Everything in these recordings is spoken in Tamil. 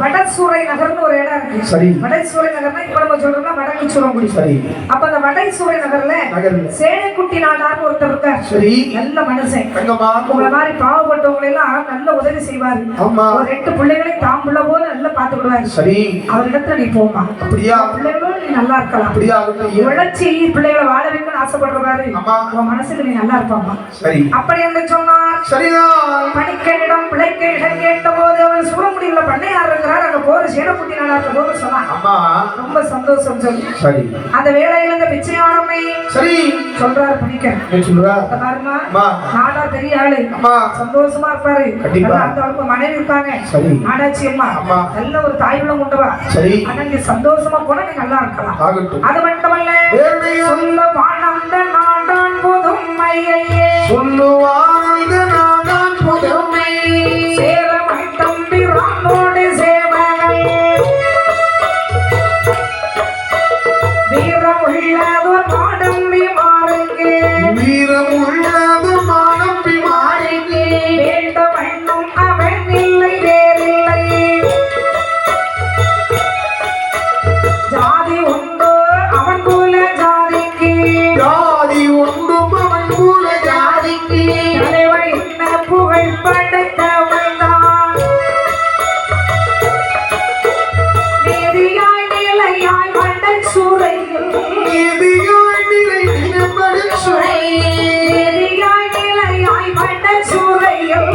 வடசூரை நகர்னு ஒரு இடம் இருக்கு. சரி. வடசூரை நகர்னா இப்ப நம்ம சொல்றோம்னா வடக்கு சூரங்குடி. சரி. அப்ப அந்த வடசூரை நகர்ல சேனைக்குட்டி நாடார்னு ஒருத்தர் இருக்கார். சரி. நல்ல மனுஷன். தங்கம்மா. உங்களை மாதிரி பாவப்பட்டவங்களை எல்லாம் நல்ல உதவி செய்வாரு. ஆமா. ஒரு 8 பிள்ளைகளை தாம் புள்ள போல நல்லா பாத்துக்கிடுவாரு. சரி. அவரிடத்துல நீ போமா. அப்படியா? பிள்ளைகளோட நீ நல்லா இருக்கலாம். அப்படியா? உழைச்சி பிள்ளைகளை வாழ வைக்கணும்னு ஆசைப்படுறாரு. உன் மனசுக்கு நீ நல்லா இருப்பாமா. சரி. அப்படி என்று சொன்னார். சரிதான். படிக்கனிடம் பிள்ளைக்கு இடம் கேட்ட போது அவர் சூழமுடிவுல பண்ணையார் இருக்கிறார். அங்க போற சேனக்குட்டி நாடார்ட்ட போக சொன்னான். ரொம்ப சந்தோஷம் சொல்லி. சரி. அந்த வேலையில இந்த பிச்சையானம்மை சரி சொல்றாரு படிக்க சொல்றாரு. பாருமா நாடார் பெரிய ஆளு சந்தோஷமா இருப்பாரு. அந்த அவருக்கு மனைவி இருப்பாங்க. சரி. நாடாச்சி அம்மா நல்ல ஒரு தாய் உள்ள கொண்டவா. சரி. ஆனா நீ சந்தோஷமா போனா நீ நல்லா இருக்கலாம். அது மட்டுமல்ல சொல்ல வாழ்ந்த நாடான் புதுமையே சொல்லுவாழ்ந்த நாடான் புதுமை சேரமை தம்பி ராமோடு சேவகை வீரம் உள்ளதோ மாடம்பி மாறுங்கே வீரம் உள்ளதோ மாடம்பி மாறுங்கே வேண்ட வண்ணம் அவன் இல்லை வேறில்லை ஜாதி உண்டோ அவன் போல ஜாதிக்கு ஜாதி உண்டும் அவன் போல ஜாதிக்கு தலைவன் என்ன புகழ் படைத்தவன் தான் நீதியாய் நிலையாய் வண்டல் சூறையில் நீதியாய் நிலையாய் நிலையாய் வண்டல் சூறையில்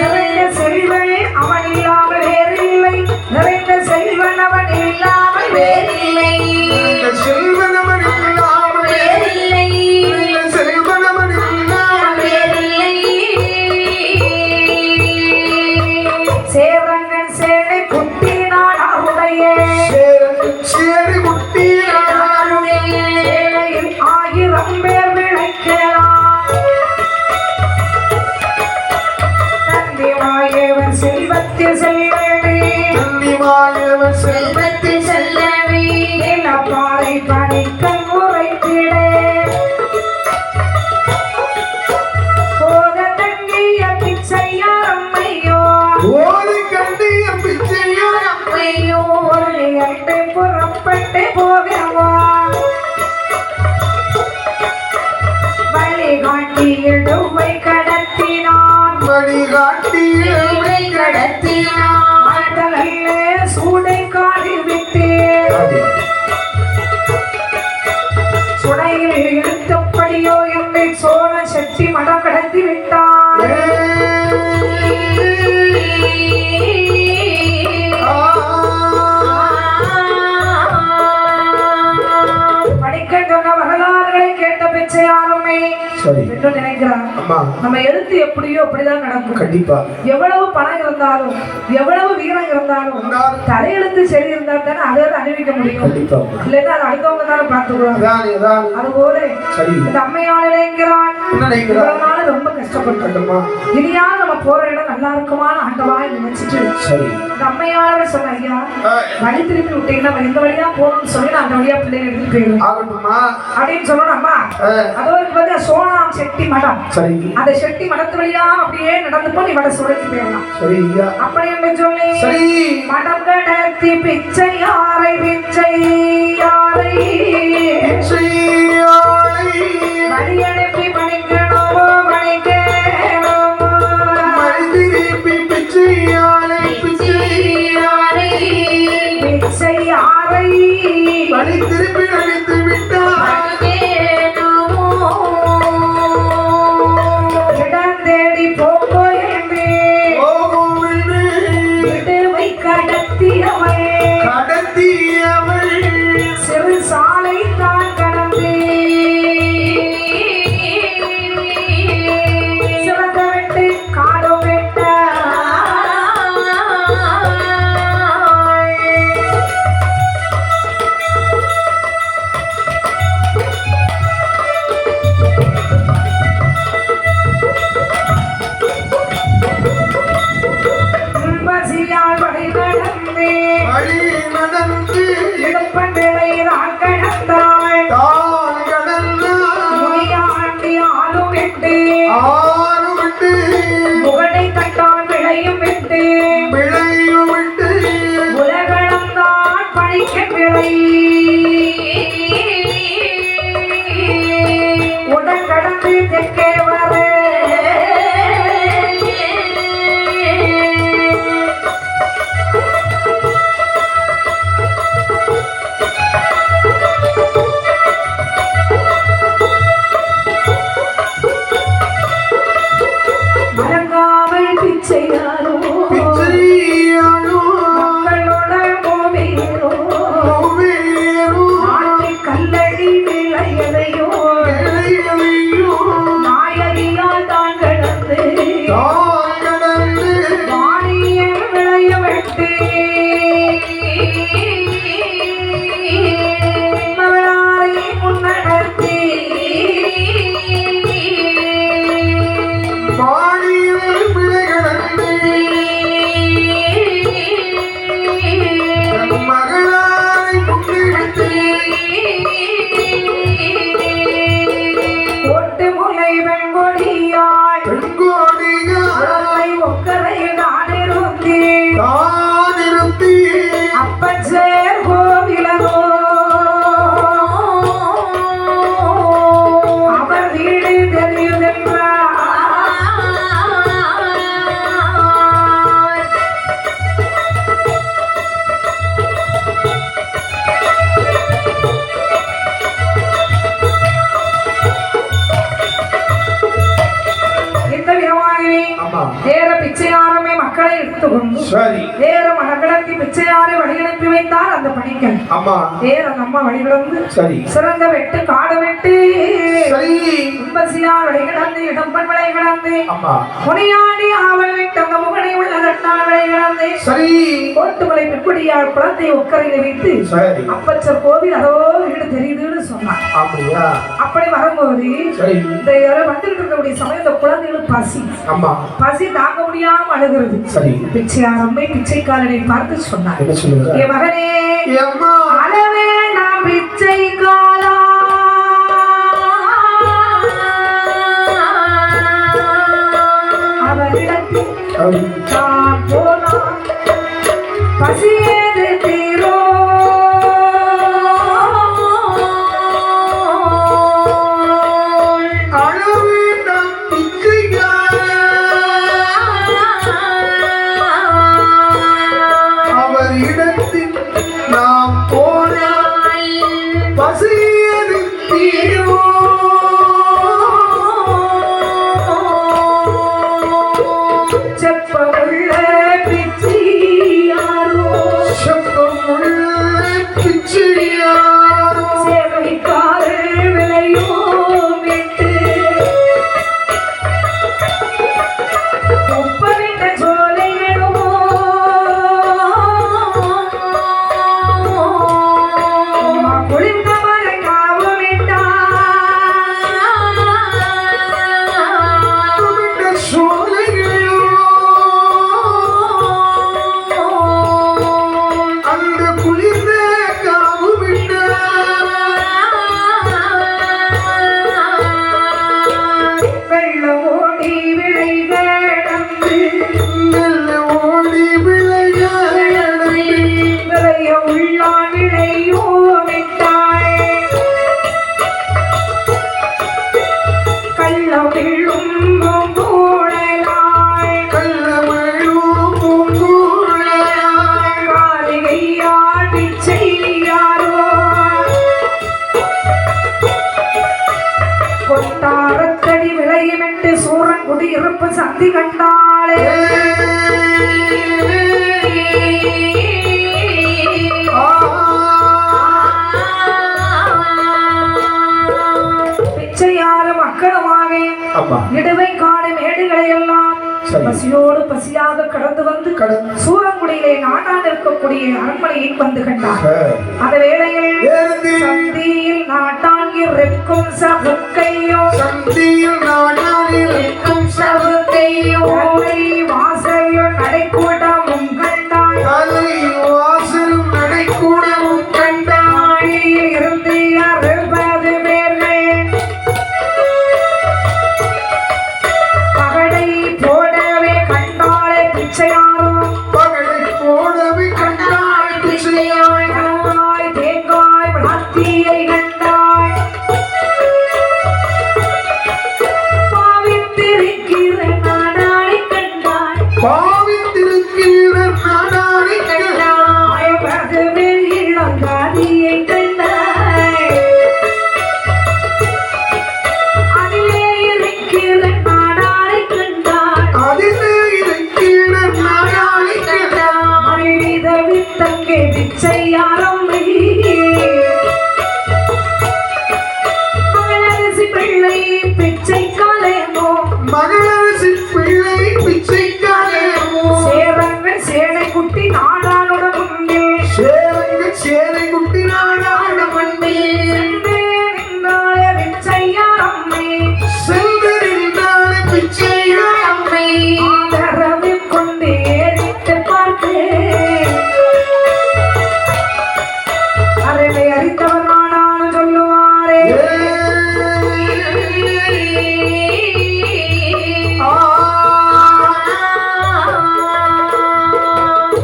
நிறைந்த செல்வன் அவன் இல்லாமல் வேறில்லை நிறைந்த செல்வன் அவன் இல்லாமல் வேறில்லை செல்வன் அவன் இல்லாமல் வேறில்லை செல்வன் அவன் இல்லாமல் வேறில்லை சேரங்கன் சேனை குட்டி நாடாருடைய சேரி குட்டி நாடாருடைய சேனையில் 1000 பேர் விளைக்கலாம் தன்னிவாயவன் செல்வத்தில் செல்வனே தன்னிவாயவன் செல்வத்தில் செல்லவே நிலப்பாறை பணிக்கண் உரைத்திடே போத தங்கிய பிச்சையார் அம்மையோ ஓடி கண்டிய பிச்சையார் அம்மையோ ஒரு எட்டை புறப்பட்டு போகவா வழிகாட்டி இடுவை கடத்தினான் வழிகாட்டி இடுவை கடத்தினான் ஆட்டலல்ல சூடை காடி விட்டேன் சுடையில் இழுத்தபடியோ என்னை சோழ சக்தி மடம் கடத்தி விட்டான் வரலாறுகளை கேட்ட பிச்சையாருமே நினைக்கிறான் நம்ம எழுத்து எப்படியோ அப்படிதான் நடக்கும். கண்டிப்பா எவ்வளவு பணம் இருந்தாலும் எவ்வளவு வீரம் இருந்தாலும் தலையெழுத்து சரி இருந்தா தானே அதை அணிவிக்க முடியும். இல்லைன்னா அது அடுத்தவங்க தானே பார்த்துக்கிறாங்க. அதுபோல இந்த அம்மையால் நினைக்கிறான் ரொம்ப கஷ்டப்பட்டுமா இனியா நம்ம போற இடம் நல்லா இருக்குமான்னு ஆண்டவா நினைச்சிட்டு இந்த அம்மையாளோட சொன்ன ஐயா வழி திருப்பி விட்டீங்கன்னா இந்த வழியா போகணும்னு சொல்லி நான் அந்த வழியா பிள்ளைங்க எடுத்து போயிடும் அப்படின்னு சொல்லணும். அம்மா அதோருக்கு வந்து சோனாம் செட்டி மடம் அந்த செட்டி மடத்து வழியா அப்படியே நடந்து போய் வட சுழற்சி போயிடலாம். அப்படி என்று சொல்லி மடம் கடத்தி பிச்சை யாரை பிச்சை யாரை வழி அனுப்பி பணிக்கணுமோ பணிக்கணுமோ பிச்சை யாரை வழி திருப்பி அழைத்து விட்டார் இடம் தேடி போகோயமே விடுவை கடத்தியவள் சிறு சாலை தான் கடந்து சிறந்த விட்டு காடு வெட்ட முகடை கட்ட எடுத்துக்கொண்டு வேற மனக்கடத்தி பிச்சையாரை வழியனுப்பி வைத்தார் அந்த பணிக்கன். வேற அந்த அம்மா வழிகிடந்து சிறந்த வெட்டு காடு வெட்டு உம்பசியார் வழிகிடந்து இடம்பன் விளை கிடந்து முனியாண்டி ஆவல் விட்டு அந்த முகனை உள்ள தட்டால் விளை கிடந்து கோட்டுமலை பிற்படியார் குளத்தை உட்கரையில் வைத்து அப்பச்சர் கோவில் அதோ வீடு தெரியுதுன்னு சொன்னார். அப்படி வரும்போது இந்த வந்துகிட்டு இருக்கக்கூடிய சமயம் இந்த குழந்தைகளுக்கு பசி தாங்க முடியாம அழுகிறது. பிச்சையாரம்மை பிச்சைக்காரனை பார்த்து சொன்னார், என் மகனே அளவே நான் பிச்சை காலா அவரிடத்தில் நான் போனான் பசியேது தீரோ கொட்டாரத்தடி விளையுமென்று சூரன் குடியிருப்பு சந்தி கண்டாளே பிச்சையாரும் மக்களுமாக இடுவை காடு மேடுகளை எல்லாம் பசியோடு பசியாக கடந்து வந்து சூரங்குடியிலே நாட்டான் இருக்கக்கூடிய அரண்மனையில் வந்து கண்டார். அந்த வேளையில் சந்தியில் நாட்டான் இருக்கும் சவுக்கையோ வாசலும் நடைக்கூடமும் கண்டாய் இருந்து 60 பேர்கள் பகடை போடவே கண்டாளே பிச்சையாரும் தேங்காய் பழத்தியை கண்டாய் பாவித்திருக்கிற நாடாளை கண்டாய் பகவில் இளங்காதியை கண்டாய் அதிலே இருக்கிற நாடாளை கண்டாய் வித்தங்கே பிச்சையாரம் மகளரசி பிள்ளை பிச்சைக்காலேமோ சேரங்கள் சேனை குட்டி நாடாளோட முன்பில் பிச்சையாரம்மை ஆதரவு கொண்டு ஏறிட்டு பார்த்து அறிவை அறிந்தவர் நாடான்னு சொல்லுவாரே.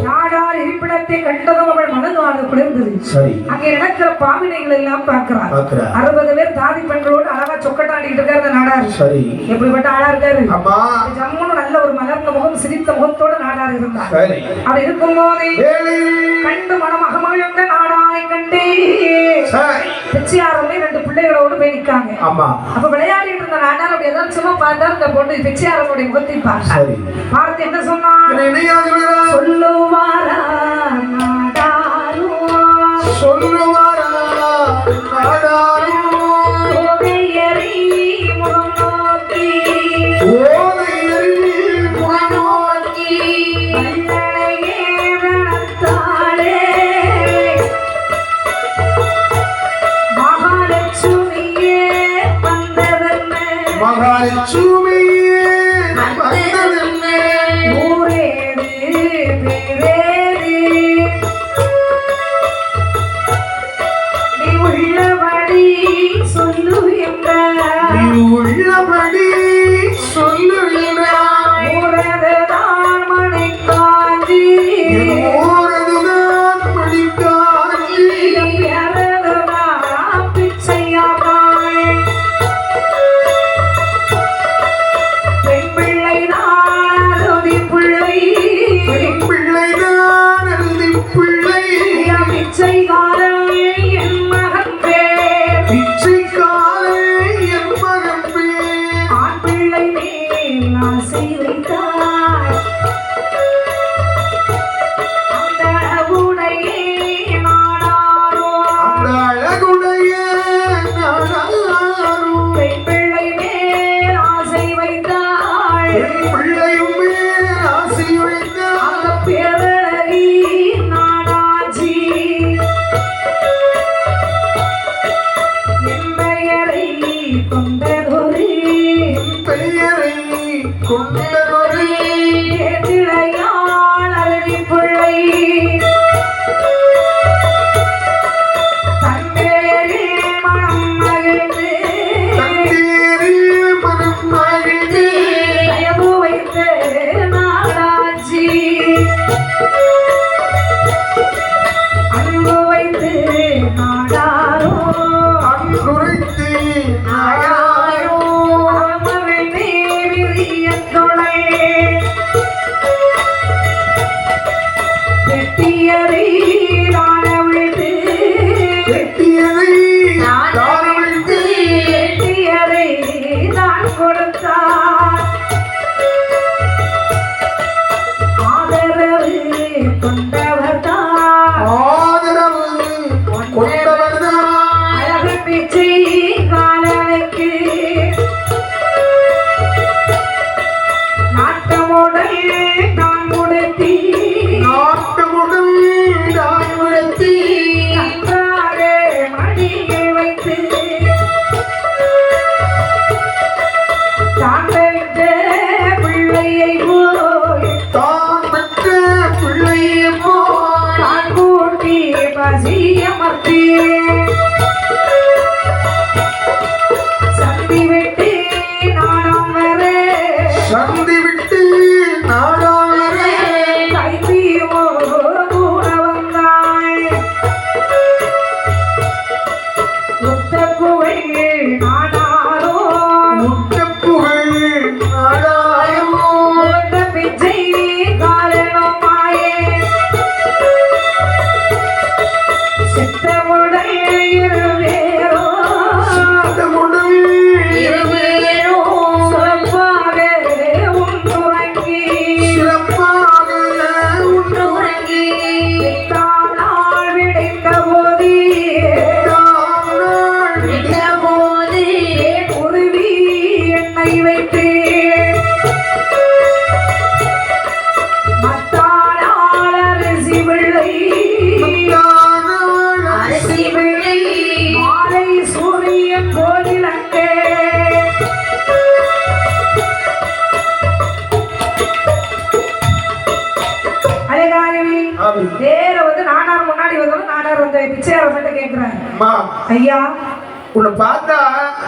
நாடார் இருப்பிடத்தை கண்டதும் அவள் மனதானது குளிர்ந்தது. அங்கே நடக்கிற பாவினைகள் எல்லாம் பார்க்கிறார். 60 பேர் தாதி பெண்களோடு அழகா சொக்கட்டாண்டிட்டு இருக்காரு நாடார். எப்படிப்பட்ட ஆளா இருக்காரு, ஜம்முன்னு நல்ல ஒரு மலர்ந்த முகம் சிரித்த முகத்தோடு நாடார் இருந்தார். அப்படி இருக்கும் போதே கண்டு மனமாக மகிழ்ந்த நாடாரை கண்டே பிச்சையாரமே 2 பிள்ளைகளோடு போய் நிற்காங்க. அப்ப விளையாடிட்டு இருந்த நாடார் அப்படி ஏதாவது சும்மா பார்த்தா இந்த பொண்ணு பிச்சையாரனுடைய முகத்தை பார்த்து என்ன சொன்னார், சொல்லுவாரா நாடாரும் சொல்லுவாரா நாடாரும் ஓகையறி முகம் நோக்கி வல்லனையே வனத்தாளே மகாலட்சுமியே வந்ததென்ன மகாலட்சுமியே வந்ததென்ன ஊரேது பேரேது நீ உள்ளபடி சொல்லுகின்றாய் உள்ளபடி சொல்லுகிறாய் ஊரதுதான் மணிக்காஞ்சி ஓரதுதான் மணிக்காஞ்சி பேரதுதான் பிச்சையாமாய் பெண் பிள்ளை நான் அருதி பிள்ளை பிள்ளைதான் அருதி பிள்ளை பிச்சைக்காரன் என் மகன் பேர் பிச்சைக்காரை என் மகன் பேர் ஆண் பிள்ளை மேல் ஆசை வைத்தார் அந்த உடையே நாடாரோ அந்த அழகுடைய நாடாரும் பெண் பிள்ளை மேல் ஆசை வைத்தாள் என் பிள்ளையுமே ஆசை வைத்தார் அந்த பேரழகி நாடாச்சி என் பெயரை கொண்டதொரு பெயரை கொண்டதொரு ஏதிழையாள் அருவி பிள்ளை தன்பேரில் மனம் மகிழ்ந்து தந்தேரில் மனம் மகிழ்ந்து தயவு வைத்து நாடாச்சி அன்பு வைத்து நாடாரோ அன்புரைத்து நாடாரோ அமர்வை விரிய தொலை வெட்டியரை நாட விழுந்து வெட்டியதை தாரவிழ்த்து வெட்டியரை நான் கொடுத்தார் ஆதரவு கொண்டவர்தான் ஆதரவு கொண்டவர்தான் அழகு பிச்சை காலனுக்கு நாட்டமுடல் நான் உடுத்தி நாட்டமுடன் தாய்வுடத்தி நன்றாக மடியில் வைத்து தான் பெற்ற பிள்ளையை போய் தான் பெற்ற பிள்ளையை போல் தான் கூட்டி பசியமர்த்தி சந்தி விட்டு நாணம் வர சந்தி விட்டு நாடாளரே கைதியோ கூட வந்தாய் ஒத்த புகழ் நாடாரோ முட்டப்புகழ் நாடாயமோ ஒத்த பிச்சை காரணமாயே சித்தமுடல் இருவேரோ சித்தமுடன் இருவேரோ சிறப்பாக உண்டுறங்கி சிறப்பாக உண்டுறங்கி தானால் விடைந்த போதி நாள் விட்ட போதி உருவி எண்ணெய் வைத்து மத்தானால் அரிசி பிள்ளை நாள் அரிசி பிள்ளை மாலை சூரியன் கோயிலங்கே அழகாயவி ஆவி. நேர வந்து நாடார் முன்னாடி வந்தவங்க நாடார் வந்து பிச்சையார கேட்கிறாங்க அம்மா ஐயா உன்னை பார்த்தா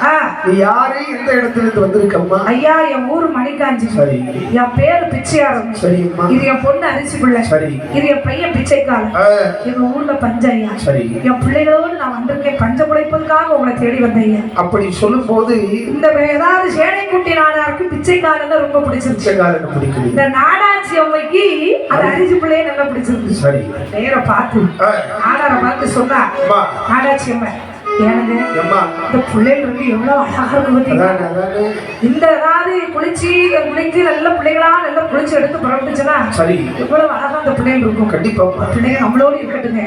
ஆ, நீ யாரு எந்த இடத்துல இருந்து வந்திருக்கம்மா ஐயா என் ஊரு மணிக்காஞ்சி சரி என் பேரு பிச்சையாரம் சரிம்மா இது என் பொண்ணு அரிசி பிள்ளை சரி இது என் பையன் பிச்சைக்காரன் ஆ, எங்க ஊர்ல பஞ்சையா சரி என் பிள்ளைகளோடு நான் வந்திருக்கேன் பஞ்ச உழைப்பதுக்காக உங்களை தேடி வந்தேன் அப்படி சொல்லும் போது இந்த ஏதாவது சேனைக்குட்டி நாடாருக்கு பிச்சைக்காரன் ரொம்ப பிடிச்சிருச்சு பிச்சைக்காரனை பிடிக்குது இந்த நாடாச்சி அம்மைக்கு அது அரிசி பிள்ளையே நல்லா பிடிச்சிருந்துச்சு சரி நேர பார்த்து ஆ, நாடாரை பார்த்து சொன்னா அம்மா நாடாச்சி அம்மை ஏனுங்க இந்த பிள்ளைகள் இருக்கு எவ்வளவு அழகா இருக்கு பார்த்தீங்களா? இந்த ஏதாவது குளிச்சு நல்ல பிள்ளைகளா நல்லா குளிச்சு எடுத்து புறப்பட்டுச்சுன்னா சரி எவ்வளவு அழகா அந்த பிள்ளைகள் இருக்கும். கண்டிப்பா பிள்ளைங்க நம்மளோடு இருக்கட்டுங்க.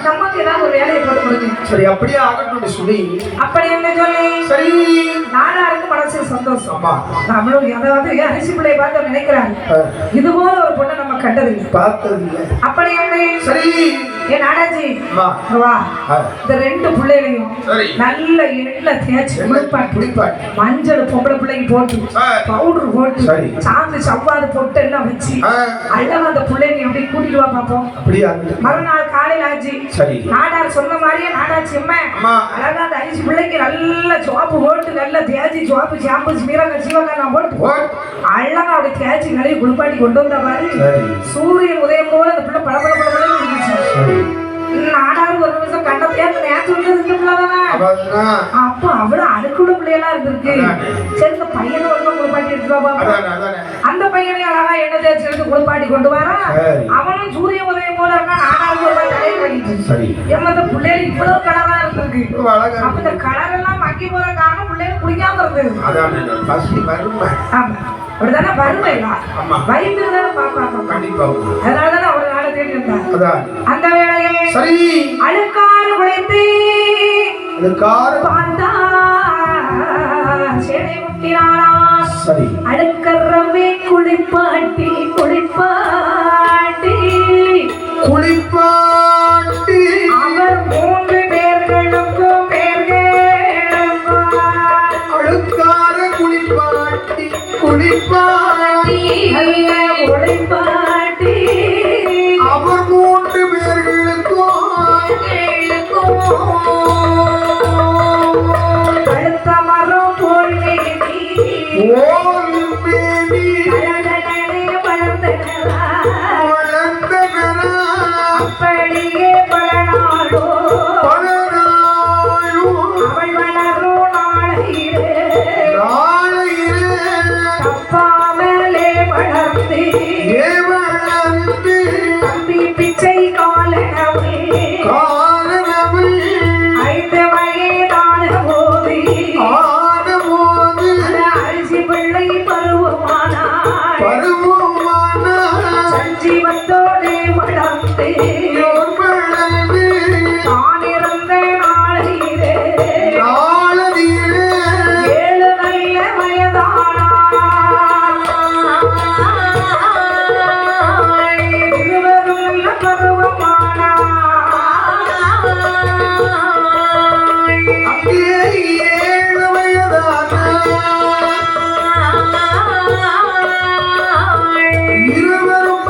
நமக்கு ஏதாவது ஒரு வேலையை போட்டு கொடுங்க. சரி அப்படியே ஆகட்டும் சொல்லி அப்படி என்ன சொல்லி சரி நாடாருக்கு மனசு சந்தோஷம். நம்மளும் அதாவது அரிசி பிள்ளையை பார்த்து நினைக்கிறாங்க இது போல ஒரு பொண்ணை நம்ம கண்டது பார்த்தது இல்லை. அப்படி என்ன சரி ஏ நாடாஜி வா இந்த ரெண்டு பிள்ளைகளையும் நல்ல எண்ணெய் தேய்ச்சி குளிப்பாட்டி மஞ்சள் பொம்பளை பிள்ளைக்கு போட்டு பவுடர் போட்டு சாந்து சவ்வாது போட்டு எல்லாம் வச்சு அழகா அந்த பிள்ளைங்க எப்படி கூட்டிட்டு வா பாப்போம். மறுநாள் காலையில் ஆச்சு நாடார் சொன்ன மாதிரியே நாடாச்சு அம்மா அழகா அந்த அரிசி பிள்ளைக்கு நல்ல சோப்பு போட்டு நல்ல தேய்ச்சி சோப்பு சாம்பு சீரக சீவகாய் போட்டு அழகா அப்படி தேய்ச்சி நிறைய குளிப்பாட்டி கொண்டு வந்த மாதிரி சூரியன் உதயம் போல அந்த பிள்ளை பளபள இருந்துச்சு. நாடாரு ஒரு நிமிஷம் கண்ட அப்போ அவ்வளவு அடுக்குள்ள பிள்ளைகளா இருந்திருக்கு. சரி இந்த பையனை ஒரு குளிப்பாட்டி எடுத்துவா. அந்த பையனை அழகா எண்ணெய் தேய்ச்சி எடுத்து குளிப்பாட்டி கொண்டு வரா. அவனும் சூரிய உதயம் போல இருக்கா. நாடாரு ஒரு தலையை கட்டிட்டு எம்மந்த பிள்ளைகள் இவ்வளவு கலரா இருந்திருக்கு. அப்ப இந்த கலர் எல்லாம் மக்கி போற காரணம் பிள்ளைகள் குடிக்காம இருந்தது. அப்படிதானே வறுமையா வயிற்றுதானே பாப்பாங்க. அதனாலதான் அவர் நாளை தேடி இருந்தார். அந்த வேளையை சரி அழுக்காறு குழைத்து பார்த்தா சேனை முட்டினாரா. சரி அழுக்கறவே குளிப்பாட்டி அவர் 3 பேர்களுக்கும் அழுக்கார குளிப்பாட்டி அவர் 3 பேர்களுக்கும் அடுத்த மரம் போல் அப்படியே பலனாடோ அவள் வளரும் நாளையிலே தப்பாமலே வளர்ந்து தம்பி பிச்சை காலனவே 5 வயதான போது அரிசி பிள்ளை பருவமானாள். சஞ்சீவத்தோடு வளர்ந்து தான் இறந்த நாளையிலே 7 நல்ல வயதானாள். இருவரும் நல்ல பருவமானாள். இருவரும்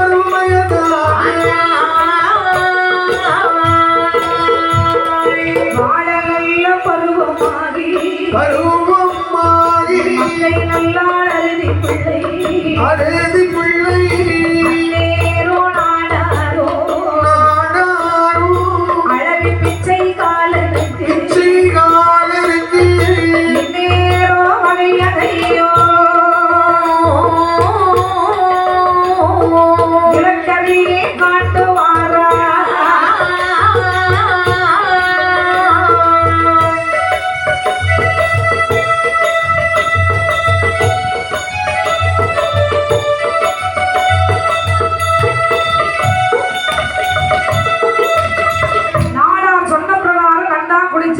வாழ நல்ல பருவமாகி மங்கை நல்லாள் அழுதி பிள்ளை நேரோ நாடாரோ அழகு பிச்சை காலனுக்கு நேரோ வகையதையோ இலக்கவியே காட்டுவாரா.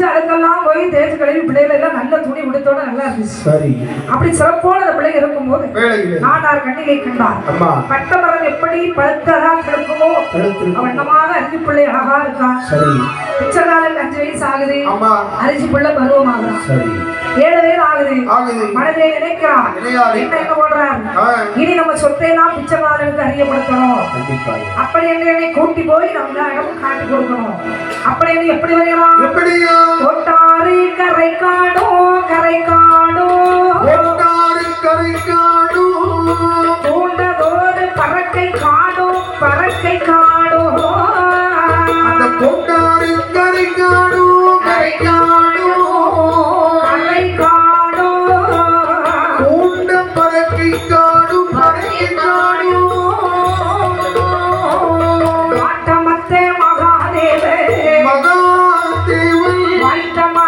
அழுக்கெல்லாம் போய் தேய்ச்சி கழுவி பிள்ளைகள் எல்லாம் நல்ல துணி உடுத்தோட நல்லா இருந்துச்சு. சரி அப்படி சிறப்போட அந்த பிள்ளைங்க இருக்கும்போது நாடார் கண்ணிலை கண்டார். பட்டமரம் எப்படி பழுத்ததா கிடக்குமோ வண்ணமாக அரிசி பிள்ளை அழகா இருக்கா. பிச்சைக்காரன் 5 வயசு ஆகுது. அரிசி பிள்ளை பருவமாகலாம். 7 வயது ஆகுது. மனதை நினைக்கிறான். என்ன போடுறான், இனி நம்ம சொத்தையெல்லாம் பிச்சைக்காரனுக்கு அறியப்படுத்தணும். அப்படி என்னை கூட்டி போய் நம்ம இடம் காட்டி கொடுக்கணும். அப்படி எப்படி வரையலாம்? கோட்டாறு கரை காடோ பூண்டதோடு பறக்கை காடோ அந்த கோட்டாறு கரை காடோ பூண்ட பறக்கை காடு மகாதேவன் வைத்தமா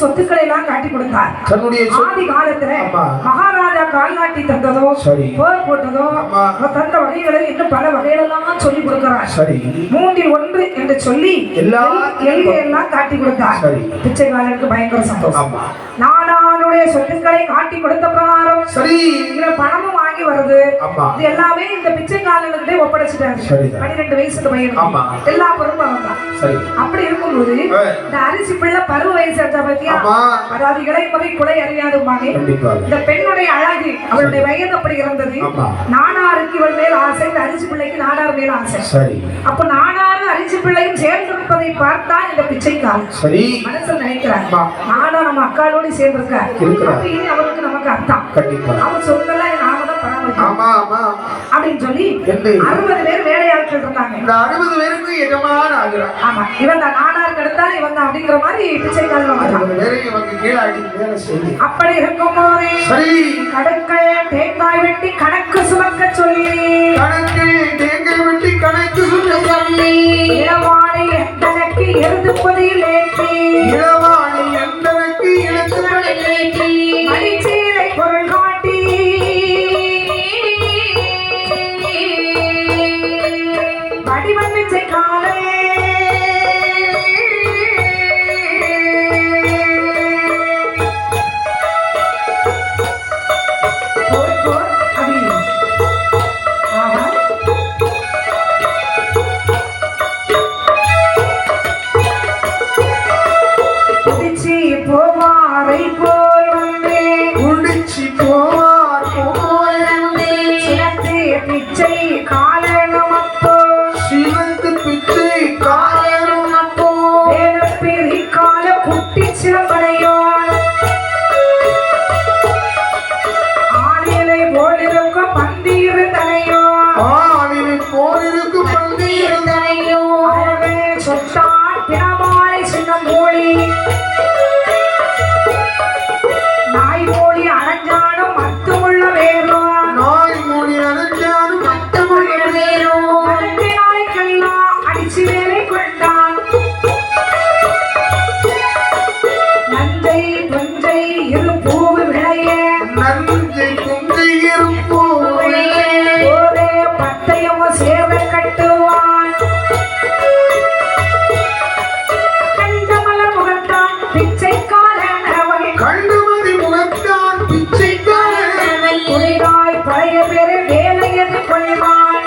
சொத்துக்களை எல்லாம் காட்டி கொடுத்தார். ஆதி காலத்துல மகாராஜா கால்நாட்டி தந்ததோ போர் போட்டதோ தந்த வகைகளை இன்னும் பல வகைகளெல்லாம் சொல்லி கொடுக்கிறார். மூன்றில் ஒன்று என்று சொல்லி எல்லாம் காட்டி கொடுத்தார். பிச்சைக்காரனுக்கு பயங்கர சந்தோஷம். நாடாளுடைய சொத்துக்களை காட்டி கொடுத்த பிரகாரம் பணமும் வாங்கி வருது. இது எல்லாமே இந்த பிச்சைக்காரனுக்கு ஒப்படைச்சிட்டாரு. 12 வயசுக்கு பையன் எல்லா பொறுப்பும் அவன் தான். அப்படி இருக்கும்போது இந்த அரிசி பிள்ளை பருவ வயசு பத்தியா, அதாவது இடைமுறை குலை அறியாதுமாங்க. இந்த பெண்ணுடைய அழகு, அவளுடைய வயது அப்படி இருந்தது. நாடாருக்கு இவள் மேல் ஆசை, இந்த அரிசி பிள்ளைக்கு நாடார் மேல் ஆசை. அப்ப நாடாரும் அரிசி பிள்ளையும் சேர்ந்திருப்பதை பார்த்தா இந்த பிச்சைக்காரன் மனசுல நினைக்கிறார், நாடா நம்ம அக்காளோடு சேர்ந்திருக்கார் அப்படின்னு அவருக்கு நமக்கு அர்த்தம். அவர் சொல்லல நாம தான் பராமரிக்கணும் அப்படின்னு சொல்லி 60 பேர் வேலையாட்கள் இருந்தாங்க. இந்த 60 பேருக்கு எஜமான ஆகிறார். ஆமா, இவன் தான் நாடாருக்கு எடுத்தாலும் இவன் தான் அப்படிங்கிற மாதிரி பிச்சைக்காரன். அப்படி இருக்கும் போதே கடுக்கள் தேங்காய் வெட்டி கணக்கு சுமக்க சொல்லி இளவாணி எந்தனக்கு எழுதுப்பதில் ஏற்றி மடிச்சீலை பொருள் காட்டி வடிவம் பிச்சை காலை நஞ்சை புஞ்சை இரு பூவு விளைய நஞ்சை புஞ்சை இருப்போ ஒரே பட்டயம் சேர கட்டுவான் கண்டமலர் முகத்தான் பிச்சைக்காரன் அவன் கண்டுமதி முகத்தான் பிச்சைக்காரன் குறைவாய் பழைய பேரு வேலையது கொள்வான்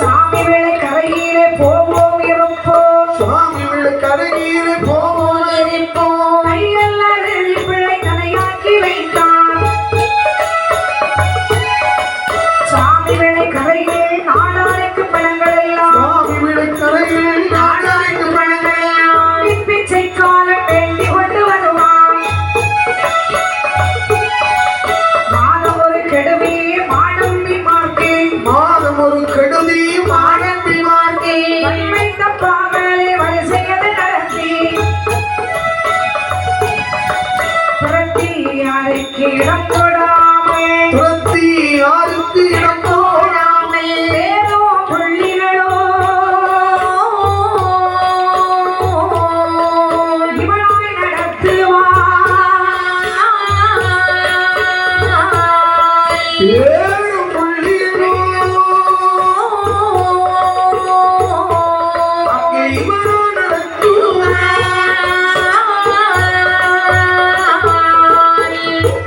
சாமி வேலை கரையிலே போவோம் இருப்போம் சுவாமி கரையிலே போவோம் இருப்போம் கையெல்லாம் பிள்ளை தனையாக்கி வைத்தான் சாமி வேலை கரையிலே நாடாருக்கு பணங்கள் எல்லாம் சுவாமி கரையில் நாடாய்க்கு பணங்கள் பிச்சைக்கால வேண்டி கொண்டு வருவான் மாதம் ஒரு கெடுவி மாடம்பி மார்க்கே மாதம் ஒரு கெடுதி மாடம்பி மார்க்கே வன்மை தப்பாமலே வரிசையது நடத்தி புரட்டி யாருக்கு இடம் கொடாமல் துரத்தி யாருக்கு இடம் போடாமல் ஏதோ புள்ளிகளோ இவனாய் நடத்துவான் ஏழு புள்ளிகளோ அங்கே இவனோ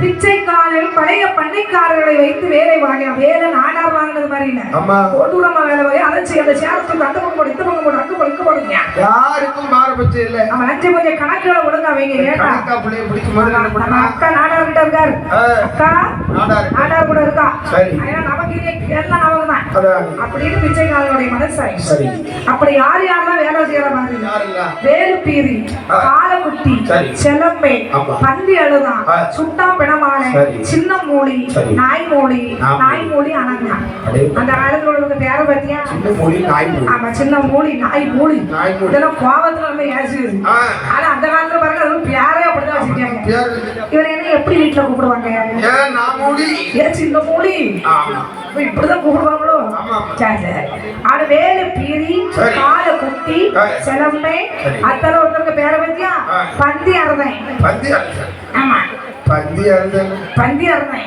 பிச்சைக்காரர்கள் பழைய பண்ணைக்காரர்களை வைத்து வேலை வாங்கினான். வேலை நாடார் வாங்கினது மாதிரி இல்ல. அம்மா கொடூரமா வேலை வாங்கி அழைச்சி அந்த சேரத்துக்கு அந்த பக்கம் போடு இந்த பக்கம் போடு அக்கு போடு போடுங்க. யாருக்கும் மாறுபட்சம் இல்லை. அவன் லட்சம் கொஞ்சம் கணக்குகளை ஒழுங்கா வைங்க கேட்டா கணக்கா பிள்ளைய பிடிக்கும் போது என்ன நம்ம பண்ணா அக்கா நாடார் கிட்ட இருக்காரு. அக்கா நாடார் நாடார் கூட இருக்கா. சரி. ஏன்னா நமக்கு எல்லாம் நமக்கு தான் அதான் அப்படின்னு பிச்சைக்காரனுடைய மனசாய். சரி. அப்படி யார் யாரெல்லாம் வேலை செய்யற மாதிரி யாருல்ல வேலு பீரி காலக்குட்டி சரி. செலம்பை ஆமா. பந்தி அழுதான் சுட்டா பிணமாலை சரி. சின்ன மூலி சரி. நாய் மூலி ஆமா. நாய் மூலி அனங்கா அடே. அந்த காலத்துல உள்ளவங்க பேர பத்தியா சின்ன மொழி நாய் மொழி ஆமா சின்ன மூலி நாய் மூலி நாய் மூலி. இதெல்லாம் கோபத்துல நம்ம ஏசுது ஆனா அந்த காலத்துல பாருங்க அதுவும் பேரே அப்படிதான் வச்சிருக்காங்க. பேர் இவர் என்ன எப்படி வீட்டுல கூப்பிடுவாங்க ஏன் நான் மொழி ஏன் சின்ன மூலி ஆமா இப்படிதான் கூப்பிடுவாங்களோ ஆமா. சரி சரி ஆனா வேலு பீரி சரி. கால குட்டி சரி. செலம்பை சரி. அத்தனை ஒருத்தருக்கு பேர பத்தியா பந்தி அறுதேன் பந்தி அழுத்தல் ஆமா பந்தி அழுத்தல் பந்தி அறுதேன்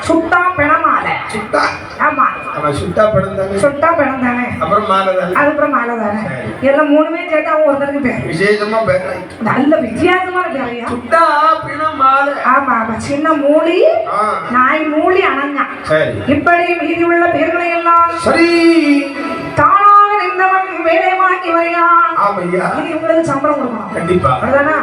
சுட்டா பிணமாலை சுட்டா ஆமா அவன் சுட்டா படம் தானே சுட்டா பிணம் தானே அப்புறம் மாலை தானே அதுக்கப்புறம் மாலை தானே சரி. எல்லாம் மூணுமே சேர்த்து அவன் ஒருத்தருக்கு பேர் விசேஷமா பேர் நல்ல வித்தியாசமான பேரையா சுட்டா பின்ன மாலை ஆமா ஆமா சின்ன மூலி நாய் மூலி அனங்கா சரி இப்படி மீதி உள்ள பேர்களை எல்லாம் சரி தானாக நின்றவன் வேலை வாங்கி வருகிறான். ஆமையா இது இவங்களுக்கு சம்பளம் கொடுக்கணும் கண்டிப்பா அதுதானா?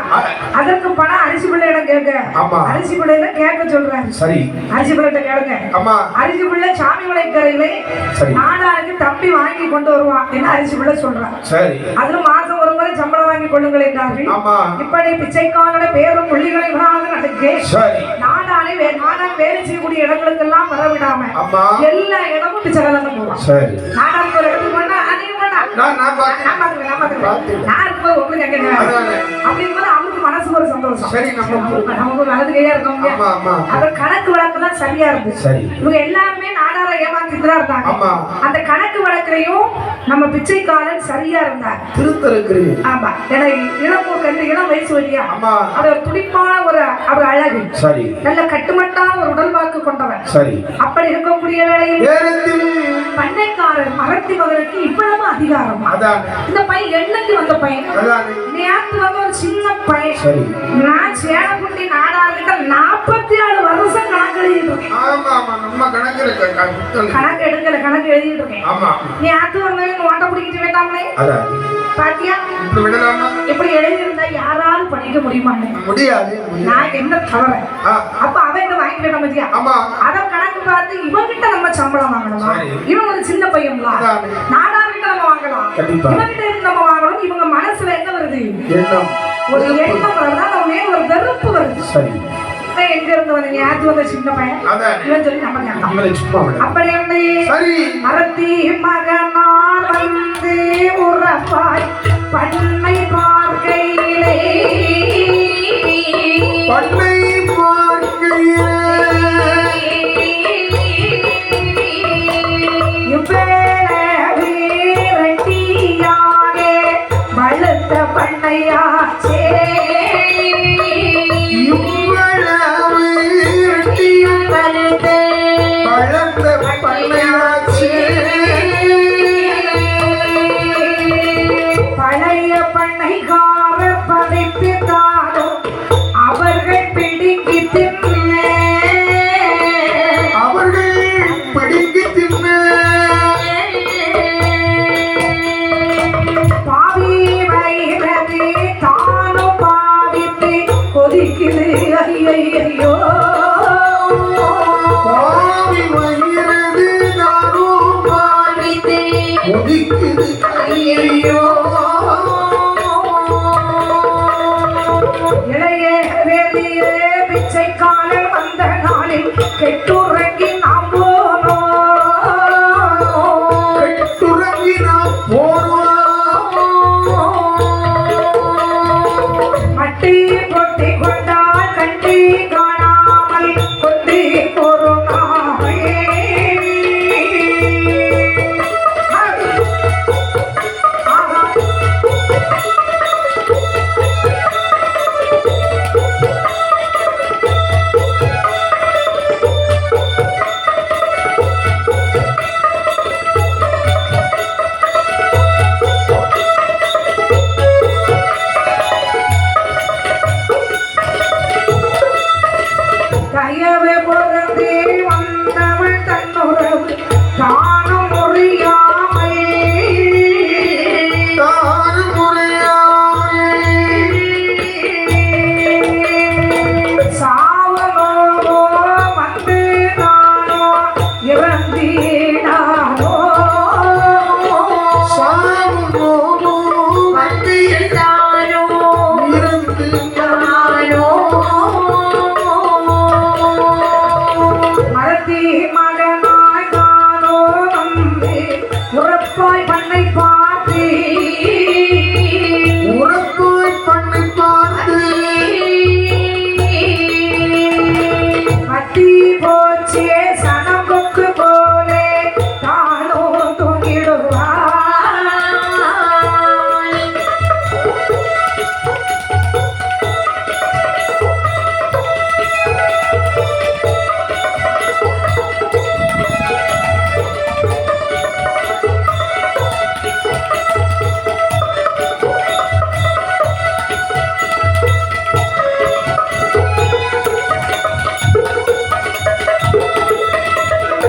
அதற்கு பணம் அரிசி பிள்ளையிடம் கேட்க ஆமா. அரிசி பிள்ளையில கேட்க சொல்றாரு சரி அரிசி பிள்ளைகிட்ட கேளுங்க ஆமா அரிசி பிள்ளை சாமி மலைக்கரையிலே சரி. நாடாருக்கு தம்பி வாங்கி கொண்டு வருவான் என்ன அரிசி பிள்ளை சொல்றான் சரி அதுல மாசம் ஒரு முறை சம்பளம் வாங்கி கொள்ளுங்கள் என்றார்கள் ஆமா இப்படி பிச்சைக்காரன பேரும் புள்ளிகளை நடக்கு சரி நாடாலே நாடால் வேலை செய்யக்கூடிய இடங்களுக்கெல்லாம் வரவிடாம ஆமா எல்லா இடமும் பிச்சைக்காரன் போவான் சரி நாடாளுக்கு ஒரு இடத்துக்கு போனா நீங்க வேண்டாம் நான் பார்த்தேன் நான் பாத்துக்கிறேன் நான் பாத்துக்கிறேன் பாத்துக்கிறேன். நான் இருக்கும்போது உங்களுக்கு கேட்க அதானே. அப்படிங்கும்போது அவருக்கு மனசுக்கு ஒரு சந்தோஷம் சரி நம்ம நமக்கு வலது கையா இருக்கவங்க ஆமா ஆமா அவர் கணக்கு வழக்கு தான் சரியா இருக்கு சரி இவங்க எல்லாருமே நாடார ஏமாத்திட்டு தான் இருந்தாங்க ஆமா அந்த கணக்கு வழக்குலையும் நம்ம பிச்சைக்காரன் சரியா இருந்தார் திருத்தருக்கு ஆமா ஏன்னா இளம் வயசு வழியா ஆமா அவர் ஒரு துடிப்பான அவர் அழகு சரி நல்ல கட்டுமட்டான ஒரு உடல்வாக்கு கொண்டவர் சரி அப்படி இருக்கக்கூடிய வேளையில் நேரத்தில் பண்ணைக்காரர் மரத்தி மகனுக்கு இவ்வளவு அதிகாரம் அதான் இந்த பையன் என்னைக்கு வந்த பையன் அதான் நேற்று வந்து ஒரு சின்ன பையன் சரி நான் சேலக்குண்டி நாடார்கிட்ட 47 வருஷம் கணக்கு எழுதிட்டு இருக்கேன் ஆமா ஆமா நம்ம கணக்கு இருக்கு கணக்கு எடுக்கல கணக்கு எழுதிட்டு இருக்கேன் ஆமா நேற்று வந்து ஓட்ட பிடிக்கிட்டு வேண்டாமலே அதான் பாத்தியா இப்படி விடலாமா இப்படி எழுதியிருந்தா யாராவது படிக்க முடியுமான்னு முடியாது நான் என்ன தவற ஆ, அப்ப அவன் என்ன வாங்கிட்டு பத்தியா ஆமா அத கணக்கு பார்த்து இவன்கிட்ட நம்ம சம்பளம் வாங்கணுமா சரி. இவன் ஒரு சின்ன பையன்ல அதான். நாடார்கிட்ட நம்ம வாங்கலாம் கண்டிப்பா. இவன்கிட்ட இருந்து நம்ம வாங்கணும் இவங்க மனசுல என்ன வருது எண்ணம் ஒரு எண்ணம் வருது நம்ம மேல ஒரு வெறுப்பு வருது சரி இவன் எங்க இருந்து வந்து நேற்று வந்த சின்ன பையன் அதான் இவன் சொல்லி நம்ம கேட்டான் நம்மளை சும்மா விட அப்படி வந்து சரி மரத்தி மகனார் வந்து உறப்பாய் பண்ணை பார்க்கையிலே பண்ணை பார்க்கையிலே இவ்வேளை வீரட்டியானே வலுத்த பண்ணையா பண்ணையாச்சே இவ்வளவு எட்டியும் வளர்ந்த பண்ணையாச்சே பழைய பண்ணைக்காரர் பதைத்து தானும் அவர்கள் பிடுங்கி தின்ன பாவி வயிறது தானும் பாவித்து கொதிக்குது ஐயோ பாவி வயிறது தானும் பாவித்து கொதிக்குது ஐயோ இளைய வேதியே பிச்சைக்காரன் வந்த நாளில் கெட்டுறங்கி நாம் போனோம் கெட்டுறங்கி நாம் போனோம் மட்டி பொட்டி கொண்டால் கட்டி காணாமல் கொட்டி போறோம் நாமே கையவே பொருந்தி வந்தவள் தன்னுறவு தானும் முறியாமை தானும் சாவனோ வந்து நானோ இறந்தீனானோ சாவுனோ வந்து நானோ இருந்து நானோ மரத்தி மகனாய் தானோ வந்து உறப்பாய் பண்ணை பார்த்து உறப்பாய் பண்ணை பார்த்து மத்தி போச்சே சனம்புக்கு போலே தானோ தூங்கிடுவாய்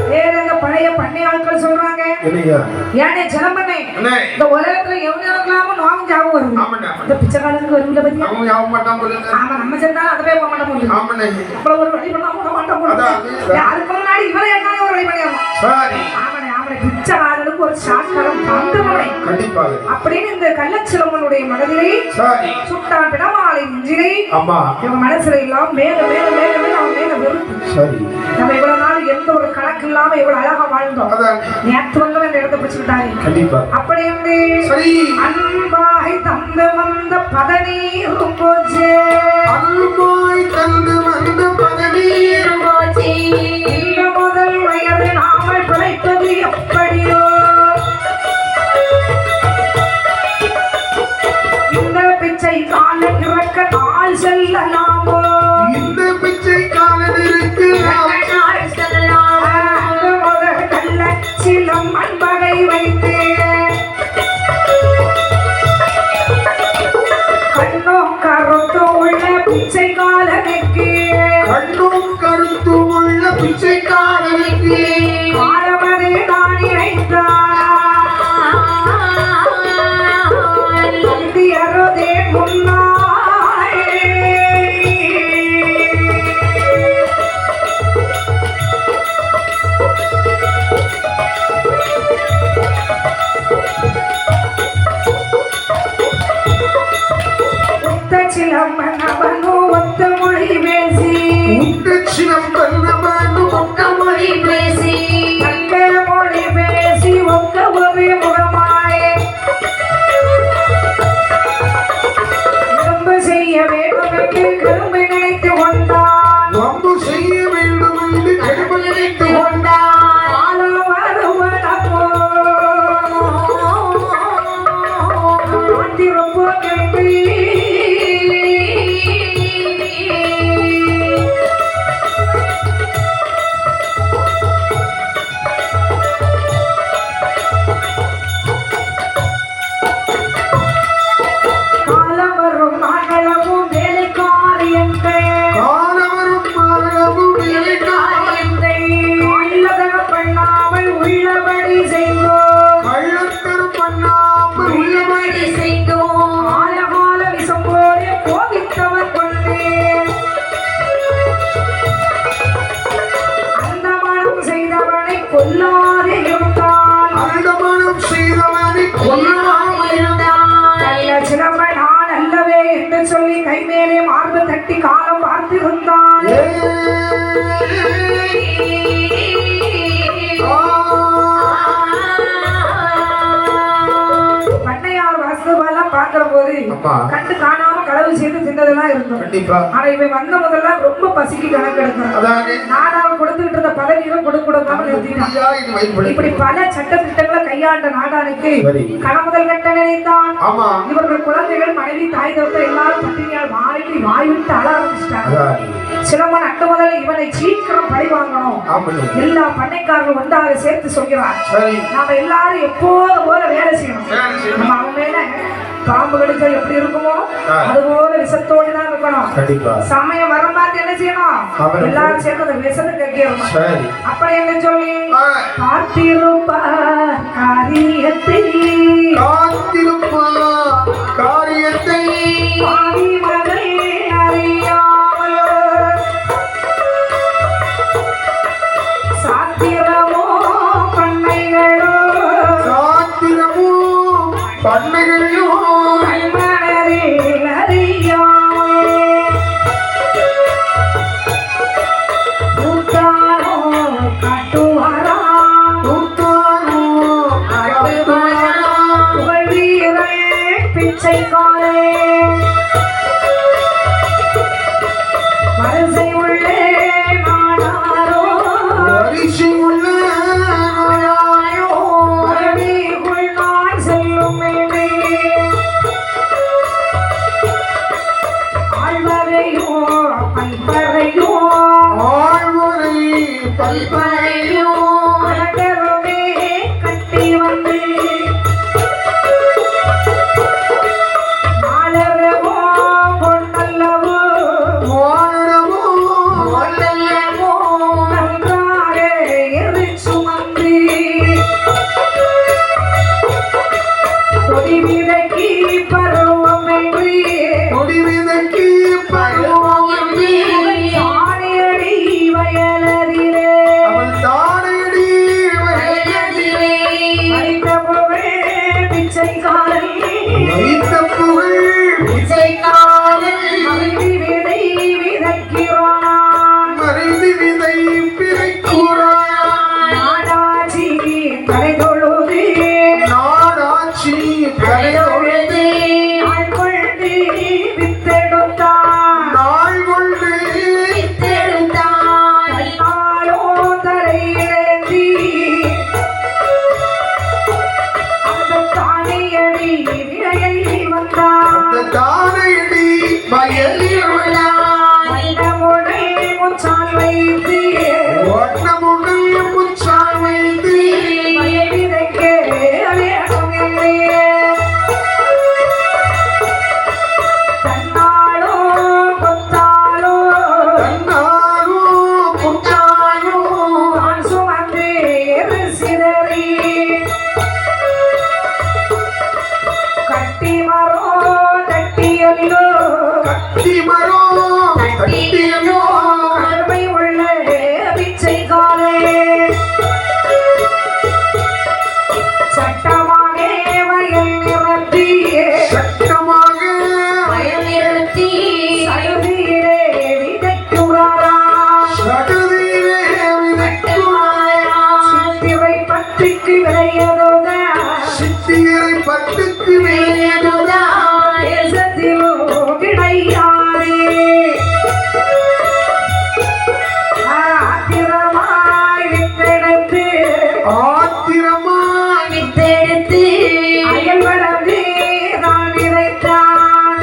வேறங்க பழைய பண்ணை ஆட்கள் சொல்றாங்க என்னையா ஏனே ஜனமண்ணே அண்ணே இந்த உலகத்துல எவ்வளவு நோவும் ஜாபம் வரும் ஆமாண்ணே இந்த பிச்சைக்காரனுக்கு வரும்ல பத்தியா அவன் யாவும் மாட்டான் போல ஆமா நம்ம செஞ்சாலும் அதை போய் போக மாட்டோம் போல ஆமாண்ணே அப்புறம் ஒரு வழி பண்ணா போக மாட்டோம் போல அதான். அதுக்கு முன்னாடி இவரை என்ன ஒரு வழி பண்ணிடலாம் சரி ஆமாண்ணே ஆமாண்ணே பிச்சைக்காரனுக்கு ஒரு சாக்கரம் தந்தவனை கண்டிப்பாக அப்படின்னு இந்த கள்ளச்சிலம்பனுடைய மனதிலே சரி சுட்டா பிணமாலை நெஞ்சிலே அம்மா இவன் மனசுல எல்லாம் மேல மேல மேல மேல அவன் மேல வெறுப்பு சரி நம்ம இவ்வளவு நாள் எந்த ஒரு கணக்கு இல்லாம இவ்வளவு அழகா வாழ்ந்தோம் அதான் நேற்று வந்து இந்த இடத்தை பிடிச்சுக்கிட்டாங்க கண்டிப்பா அப்படி வந்து சரி அன்பாய் தந்து வந்த பதநீரும் போச்சே அன்போய் தந்து வந்த பதவீரும் போச்சே இந்த முதல் வயது நாமல் பிழைப்பது எப்படியோ இந்த பிச்சை காலம் இறக்க நாள் செல்லலாமோ இந்த பிச்சை காலனிற்கு நாள் செல்லலாமோ அந்த முதல் கள்ள சிலம் அன்பகை வைத்து கண்ணோ கருத்தோ உள்ள பிச்சை காலனுக்கு கண்ணும் கருத்து உள்ள பிச்சை காலனிற்கு காலமதே நான் இணைத்தார் இந்தியருதே முன்னாள் சிலம்பனவனோ ஒத்த மொழி பேசி உண்டச்சினம் பண்ணவனு ஒத்த மொழி பேசி தக்க மொழி பேசி ஒக்க ஒரு முகமாயே ரொம்ப செய்ய வேண்டும் என்று கரும்பு நினைத்து கொண்டான் வம்பு செய்ய வேண்டும் என்று கடுமை நினைத்து கொண்டான் காலம் வருவனப்போ ரொம்ப கெட்டி என்று சொல்லி கை மேலே மார்பு தட்டி காலம் பார்த்திருந்தான். பண்ணையார் வாசுவெல்லாம் பாக்குற போது கண்டு காணாம களவு செய்து தின்னதெல்லாம் இருந்தோம். ஆனா இவன் வந்த முதல்ல ரொம்ப பசிக்கு கணக்கு எடுக்கிறான். நாடாவை கொடுத்துக்கிட்டு இருந்த பதவியும் கொடுக்காம நிறுத்தினான். இப்படி பல சட்ட திட்டங்களை கையாண்ட நாடானுக்கு கடமுதல் கட்ட நினைத்தான். இவர்கள் குழந்தைகள் மனைவி தாய் தரப்ப எல்லாரும் பட்டினியால் வாய் விட்டு அழ ஆரம்பிச்சிட்டாங்க. சிலம்பன் அட்டு முதல் இவனை சீக்கிரம் பழி வாங்கணும். எல்லா பண்ணைக்காரர்கள் ஒன்றாக சேர்த்து சொல்கிறார், நாம எல்லாரும் எப்போது போல வேலை செய்யணும். நம்ம அவன் மேல பாம்பு கடிச்சா எப்படி இருக்குமோ அது போல விஷத்தோடு தான் இருக்கணும். சமயம் வர பார்த்து என்ன செய்யணும், எல்லாரும் சேர்ந்து அந்த விஷத்தை கேட்கணும். அப்படி என்ன சொல்லி காத்திருப்பார் காரியத்தை மகள் அறியாமல் சாத்திரமோ பண்ணைகளோ மனதில் அறியாமல் ஊத்தானோ காட்டுவாரா புகழ்வீரன் பிச்சைக்காரே வரிசை உள்ளே நாடாரோ மறுபடிக்குள் நான் செல்லும் ஆழ்வரையோ பல்பறையோ அழகருமே கட்டி வந்து நாளரவோ பொன்னல்லவோ நன்றாக எரிச்சுமந்து கொடி விதக்கி பருவம் என்று தானியடி வயலதிலே மறித்த புகழ் பிச்சைக்காரன் மறிதி விதை விதைக்கிறான். நாடாச்சி தலை தொழுது நாள் கொண்டு வித்தெடுத்தான். தன்னாலோ தலையிலேந்தி அந்த தானியடி விடையை வந்தான். வண்ணமுடை முச்சால் வைத்து வயல் விதைக்க வேணுமில்லையே. தன்னாலோ கொத்தாலோ நான் சுமந்து எரு சிதறி கட்டி மரோ தட்டியல்லோ கருமை உள்ள பிச்சைக்காரே சட்டமாக வயல் நிறுத்தி சடுதியிலே விதைக்குறாரா. சித்திரை பத்துக்கு விளையதுதா தேசத்திலோ கிடையாதே. ஆத்திரமாய் வித்தெடுத்து அயல் வளர்ந்து தான் இறைத்தான்.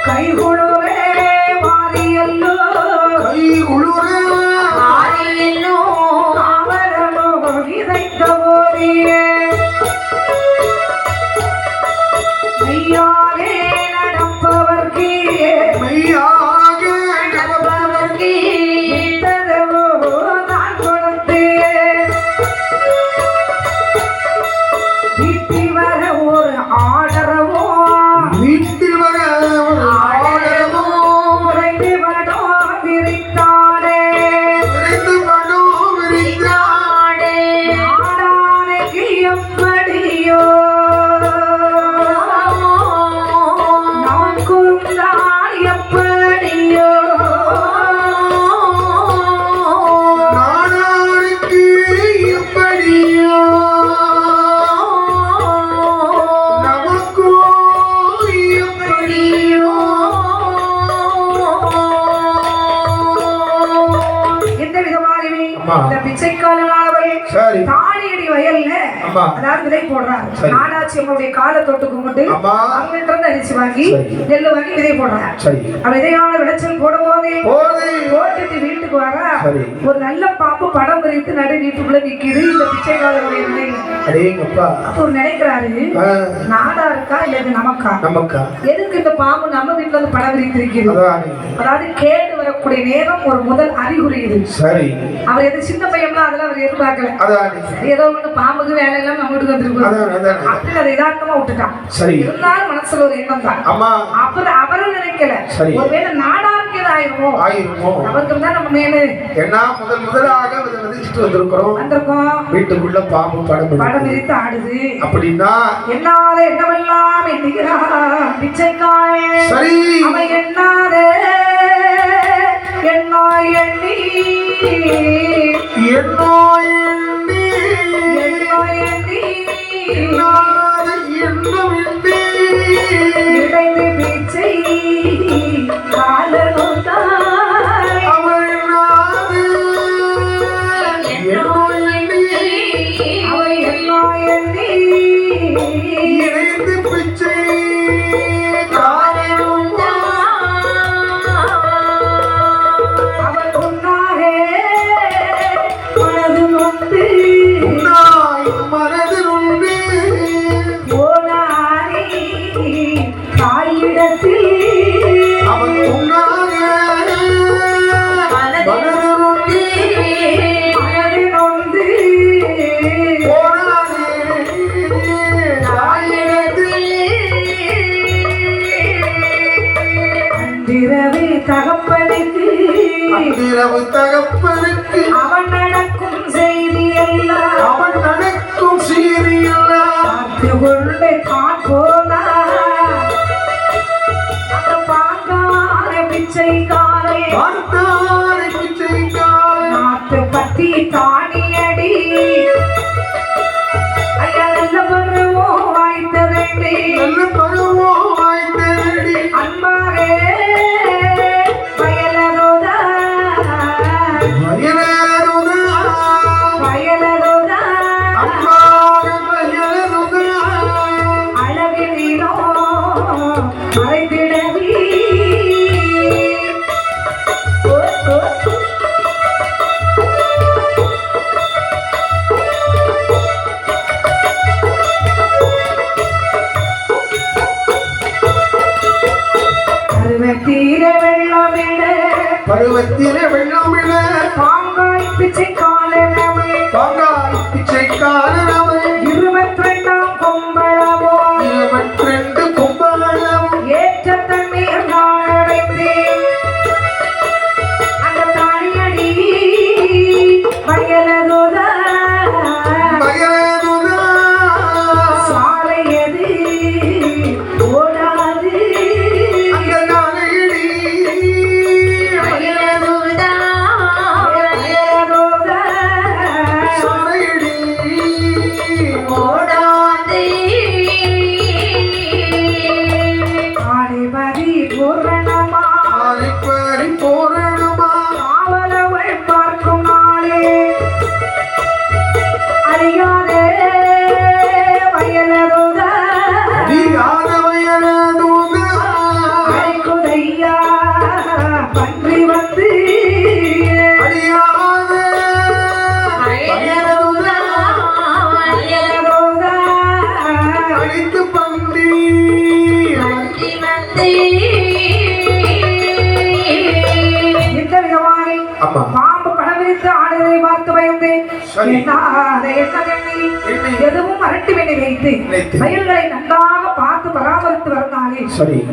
கைகுழுவே மாறியல்லோ அவரமோ விதைத்த போதியே மெய்யாகே நடப்பவர்க்கு வித்ததவோ நான் கொடுத்து வீட்டில் வர ஒரு ஆடரவோ உறைந்து வடோ விரித்தாடே. நாடானுக்கு எப்படியோ சரி. தானியடி வயல்ல ஆமா. அதாவது விதை போடுறாரு. சரி. நாடாச்சி அம்மாவுடைய காலை தொட்டு கும்பிட்டு ஆமா. அவங்கள்ட்ட இருந்து அரிசி வாங்கி சரி. நெல்லு வாங்கி விதை போடுறாரு. சரி. விதையான விளைச்சல் போடும்போதே போதே. போட்டுட்டு வீட்டுக்கு வர சரி. ஒரு நல்ல பாம்பு படம் விரித்து நடு வீட்டுக்குள்ள நிக்குது. இந்த பிச்சைக்காரனுடைய நிலையில அடேங்கப்பா. அப்போ நினைக்கிறாரு, நாடா இருக்கா இல்ல இது நமக்கா? நமக்கா. எதுக்கு இந்த பாம்பு நம்ம வீட்டுல வந்து படம் விரித்திருக்கிறது? அதாவது கேடு வரக்கூடிய நேரம் ஒரு முதல் அறிகுறி இது. சரி. அவர் எது சின்ன பையன்லாம் அதெல்லாம் அவர் எதிர்பார்க்கல. ஏதோ ஒண்ணு பாம்புக்கு வேலை எல்லாம் நம்ம வீட்டுக்கு வந்துருக்கோம் அப்படின்னு அதை யதார்த்தமா விட்டுட்டான். சரி. இருந்தாலும் மனசுல ஒரு எண்ணம் தான். அப்புறம் அவரும் நினைக்கல ஒருவேளை நாடா இருக்கிறது ஆயிருமோ அவருக்கு தான் நம்ம மேல ஏன்னா முதலாக விதைச்சிட்டு வந்திருக்கோம். வீட்டுக்குள்ள பாம்பு படம் விரித்து ஆடுது அப்படின்னா என்னாத என்னவெல்லாம் எண்ணுகிறான் பிச்சைக்காய். சரி. அவன் எண்ணாத எண்ணா எண்ணி இடைந்து பிச்சை காலனோதான் தகப்பனுக்கு அவன் நடக்கும் செய்தி எல்லாம் கொண்டு காப்போனா பாங்கான பிச்சைக்காரே நாட்டு பத்தி தானியடி ஐயா நல்ல பருவம் வாய்த்ததே அன்பாரே பருவத்திலே வெள்ளமிட பாங்காய் பிச்சைக்காரனவை 22 கும்பளவோ 22 கும்பளவோ ஏற்ற தண்ணீர் நான் அடைந்தேன். அந்த தானியடி வயலதோதா சாலையது ஓடாது பாம்பு படவிரித்து ஆடுவதை பார்த்து பயந்து எதுவும் அரட்டி வெண்ணி வைத்து வயல்களை நன்றாக பார்த்து பராமரித்து வரனாலே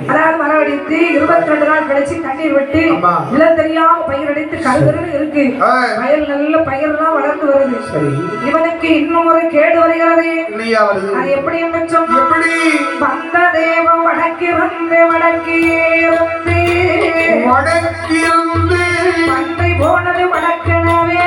அதாவது மரவடித்து 22 நாள் கழிச்சு தண்ணீர் விட்டு நிலம் தெரியாம பயிரடித்து கருதுன்னு இருக்கு. வயல் நல்ல பயிரெல்லாம் வளர்ந்து வருது. இவனுக்கு இன்னும் ஒரு கேடு வருகிறது. அது எப்படி என்று சொன்ன வந்த தேவம் வடக்கிருந்து பண்டை போனது வடக்கனவே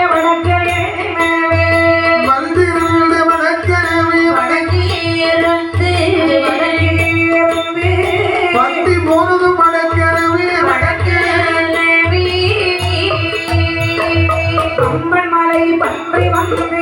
அம்பன் மலை பன்றி வந்து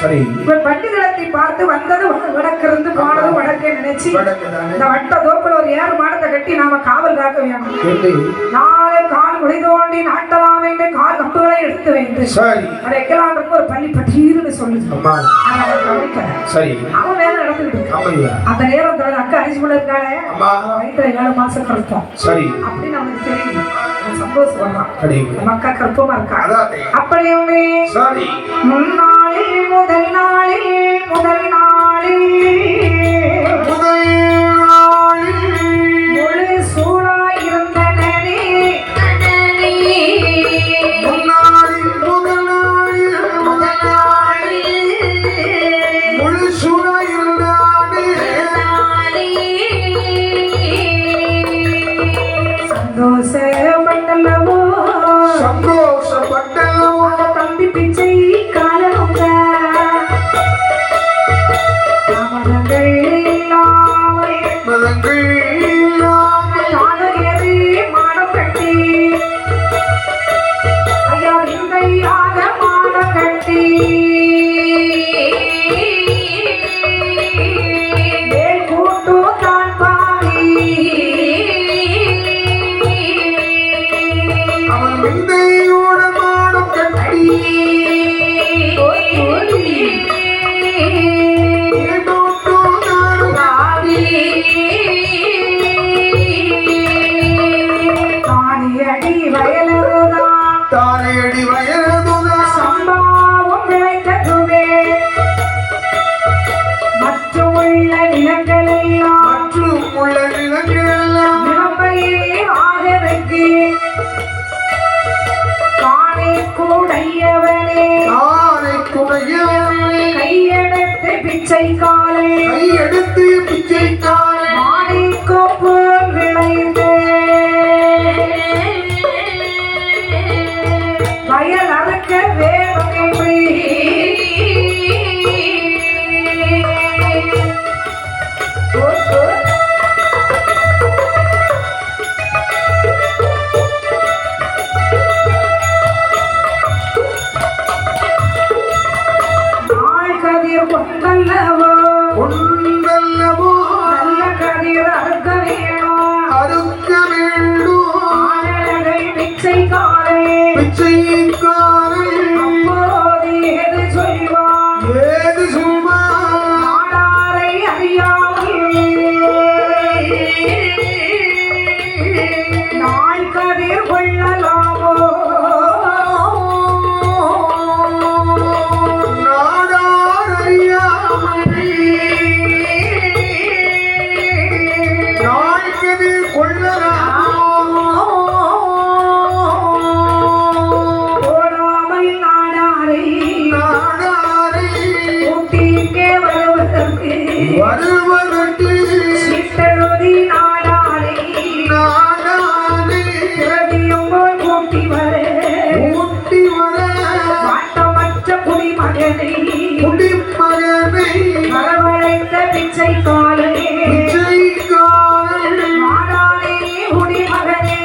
சரி. இவன் பண்டிதளத்தை பார்த்து வந்தது வடக்கிருந்து போனது வடக்கே நினைச்சு இந்த வட்ட தோப்புல ஒரு 7 மாடத்தை கட்டி நாம காவல் காக்க வேணும். நாளை கால் குடி தோண்டி நாட்டலாம் என்று கால் கப்புகளை எடுத்து வைத்து வைக்கலாம்னு ஒரு பள்ளி பட்டீர்னு சொல்லுது. சரி. அவன் வேலை நடந்துகிட்டு அந்த நேரத்துல அக்கா அரிசிக்குள்ள இருக்காளே வயிற்றுல 7 மாசம் கருத்தம். சரி. அப்படின்னு அவனுக்கு தெரியும். சந்தோஷம் மக்கா கற்பமா இருக்கா. அப்படியுமே முன்னாளில் முதல் நாளில் முழு சூழாயிருந்தனே முழு சூழாயிருந்தானே சந்தோஷப்பட்டல்லவோ தம்பி பிச்சை காலமுங்க தாமதங்கள் இல்லாமல் தானேறி மாடம் கட்டி ஐயா விந்தையாக மாடம் கட்டி மேல் கூட்டு தான் பாவி அவன் விந்தையோட மாடம் கட்டி தானியடி வயலருதான் தானையடி வயதுதான் சம்பாவம் விளைத்ததுவே மற்றும் உள்ள நிலங்களெல்லாம் மற்றும் உள்ள நிலங்களெல்லாம் நிலமையே ஆகவைக்கு காணை கூடையவனே தானை குடையவனே கையெடுத்து பிச்சை காலை கையெடுத்து பிச்சைக்காரன் மானை கோப்பு விளைந்து வயல் அறுக்க வேணும் என்று நாள் கதிர் கொண்டல்லவோ கொண்டல்லவோ நல்ல கதிர் அறுக்க வேணும் அறுக்க வேண்டும் ஆனழகை பிச்சை காலை பிச்சைக்காரன் அப்போது ஏது சொல்வான் ஏது சொல்வான் நாடாரை அறியாமல் நாள் கதிர் கொள்ளலாமோ நாடார் அறியாமல் நாய்க்கதி கொள்ளலாமோ போடாமல் நாடாரை நாடாரை ஊட்டிக்கே வருவதற்கு வருவதற்கு சித்தழுதி நாடாரை நாடாரை பிரதியும் போல் கூட்டி வர ஊட்டி வர வாட்டமற்ற குடிமகனை குடிமகனை வரவழைத்த பிச்சை காலனே பிச்சைக்காரன் நாடானே குடிமகனே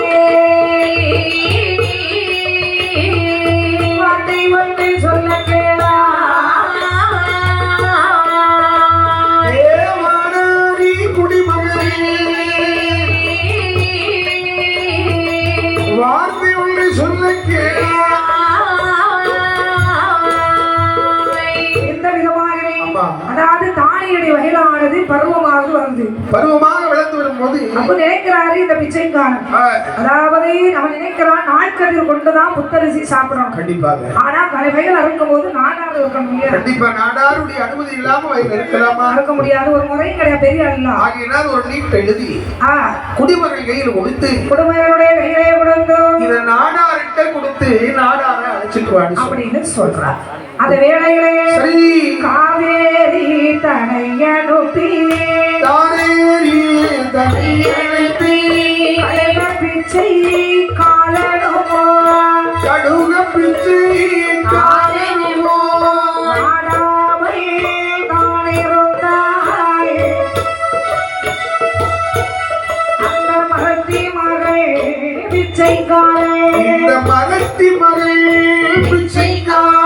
வார்த்தை ஒன்று சொல்ல கேளா தேவானாரி குடிமகனே வார்த்தை ஒன்று சொல்ல கேளா எந்த விதமாகவே அம்மா. அதாவது தானியடி வயலானது பருவமாக வந்து பருவமாக வளர்ந்து வரும்போது அப்ப நினைக்கிறாரு இந்த பிச்சைக்காரன் அதாவது நம்ம நினைக்கிறான் நாட்கதிர் கொண்டுதான் புத்தரிசி சாப்பிடணும் கண்டிப்பாக ஆனா வயல் அறுக்கும் போது நாடாறு இருக்க முடியாது கண்டிப்பா நாடாருடைய அனுமதி இல்லாம வயல் இருக்கலாமா அறுக்க முடியாது ஒரு முறையும் கிடையாது பெரிய அல்ல ஆகையினால் ஒரு நீட் எழுதி ஆஹ் குடிமகன் கையில் கொடுத்து குடும்பங்களுடைய கையிலே கொடுத்து இத நாடார்கிட்ட கொடுத்து நாடார அழைச்சிட்டு வாடி அப்படின்னு சொல்றார் அந்த வேளையிலே சரி காவேரி தனை அனுப்பி தானேரி தனியழைத்து கழுக பிச்சை காலனுமோ கடுக பிச்சை காலனுமோ நாடாமை தான் இருந்தாய் அந்த மகத்தி மகள் பிச்சைக்காரன் இந்த மகத்தி மகள் பிச்சைக்காரன்